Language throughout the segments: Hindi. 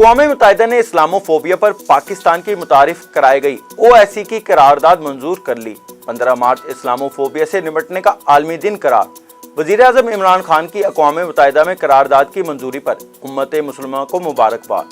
अक़वाम मुत्तहिदा ने इस्लामोफोबिया पर पाकिस्तान की मुतारिफ कराई गई OIC की करारदाद मंजूर कर ली। 15 मार्च इस्लामोफोबिया से निपटने का आलमी दिन करार। वज़ीर-ए-आज़म इमरान खान की अक़वाम मुत्तहिदा में करारदाद की मंजूरी पर उम्मत मुस्लिमा को मुबारकबाद।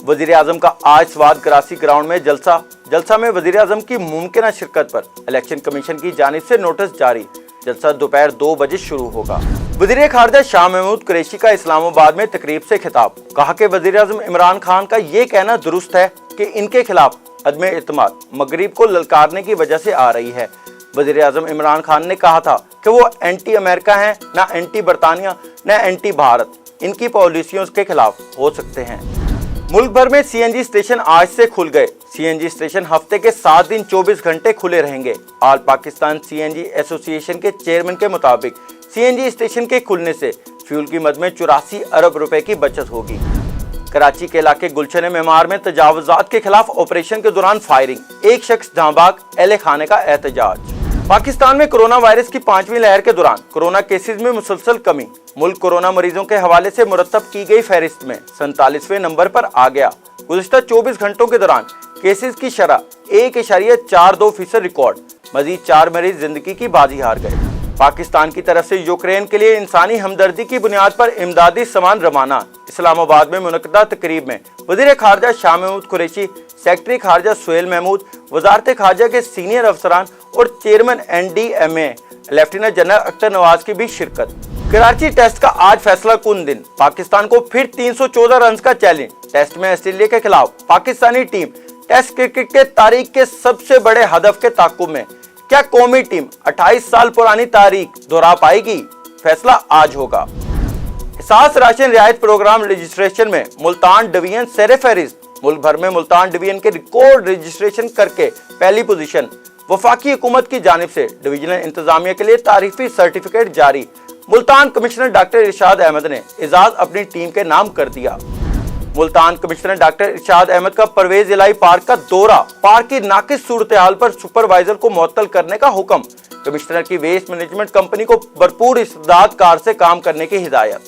वज़ीर-ए-आज़म का आज स्वाद कराची ग्राउंड में जलसा में वज़ीर-ए-आज़म की मुमकिन शिरकत पर इलेक्शन कमीशन की जानिब से नोटिस जारी। जलसा दोपहर 2 बजे शुरू होगा। वज़ीर ख़ारजा शाह महमूद कुरैशी का इस्लामाबाद में तकरीब से खिताब। कहा कि वज़ीर-ए-आज़म इमरान खान का ये कहना दुरुस्त है कि इनके खिलाफ अदम एतमाद मगरिब को ललकारने की वजह से आ रही है। वज़ीर-ए-आज़म इमरान खान ने कहा था कि वो एंटी अमेरिका हैं, ना एंटी बरतानिया, ना एंटी भारत। इनकी पॉलिसियों के खिलाफ हो सकते हैं। मुल्क भर में CNG स्टेशन आज से खुल गए। CNG स्टेशन हफ्ते के 7 दिन 24 घंटे खुले रहेंगे। ऑल पाकिस्तान CNG एसोसिएशन के चेयरमैन के मुताबिक CNG स्टेशन के खुलने से फ्यूल की मद में 84 अरब रुपए की बचत होगी। कराची के इलाके गुलशन मेमार में तजावुजात के खिलाफ ऑपरेशन के दौरान फायरिंग, एक शख्स जहां भाग, अहले खाने का एहतजाज। पाकिस्तान में कोरोना वायरस की 5वीं लहर के दौरान कोरोना केसेस में मुसलसल कमी। मुल्क कोरोना मरीजों के हवाले से मुरतब की गई फहरिस्त में 47वें नंबर पर आ गया। गुज़िश्ता 24 घंटों के दौरान केसेस की शरह 1.42% रिकॉर्ड। मजीद 4 मरीज जिंदगी की बाजी हार गए। पाकिस्तान की तरफ से यूक्रेन के लिए इंसानी हमदर्दी की बुनियाद पर इमदादी सामान रवाना। इस्लामाबाद में मुनक्किदा तकरीब में वज़ीर ख़ारजा शाह महमूद कुरैशी, सेक्रेटरी ख़ारजा सुहेल महमूद, वज़ारत ख़ारजा के सीनियर अफसरान और chairman NDMA lieutenant general Akhtar Nawaz की भी शिरकत। कराची टेस्ट का आज फैसला कुन दिन। पाकिस्तान को फिर 314 रन का चैलेंज। टेस्ट में ऑस्ट्रेलिया के खिलाफ पाकिस्तानी टीम टेस्ट क्रिकेट के तारीख के सबसे बड़े हदफ के ताक़ुब में। क्या कौमी टीम 28 साल पुरानी तारीख दोहरा पाएगी? फैसला आज होगा। एहसास राशन रियायत प्रोग्राम रजिस्ट्रेशन में मुल्तान डिवीजन सर-ए-फहरिस्त। मुल्क भर में मुल्तान डिवीजन के रिकॉर्ड रजिस्ट्रेशन करके पहली पोजीशन। वफाकी हुकूमत की जानिब से डिवीजनल इंतजामिया के लिए तारीफी सर्टिफिकेट जारी। मुल्तान कमिश्नर डॉक्टर इरशाद अहमद ने एजाज अपनी टीम के नाम कर दिया। मुल्तान कमिश्नर डॉक्टर इरशाद अहमद का परवेज इलाही पार्क का दौरा। पार्क की नाकिस सूरत हाल पर सुपरवाइजर को मुअत्तल करने का हुक्म। कमिश्नर की वेस्ट मैनेजमेंट कंपनी को भरपूर इस्तेदाद कार से काम करने की हिदायत।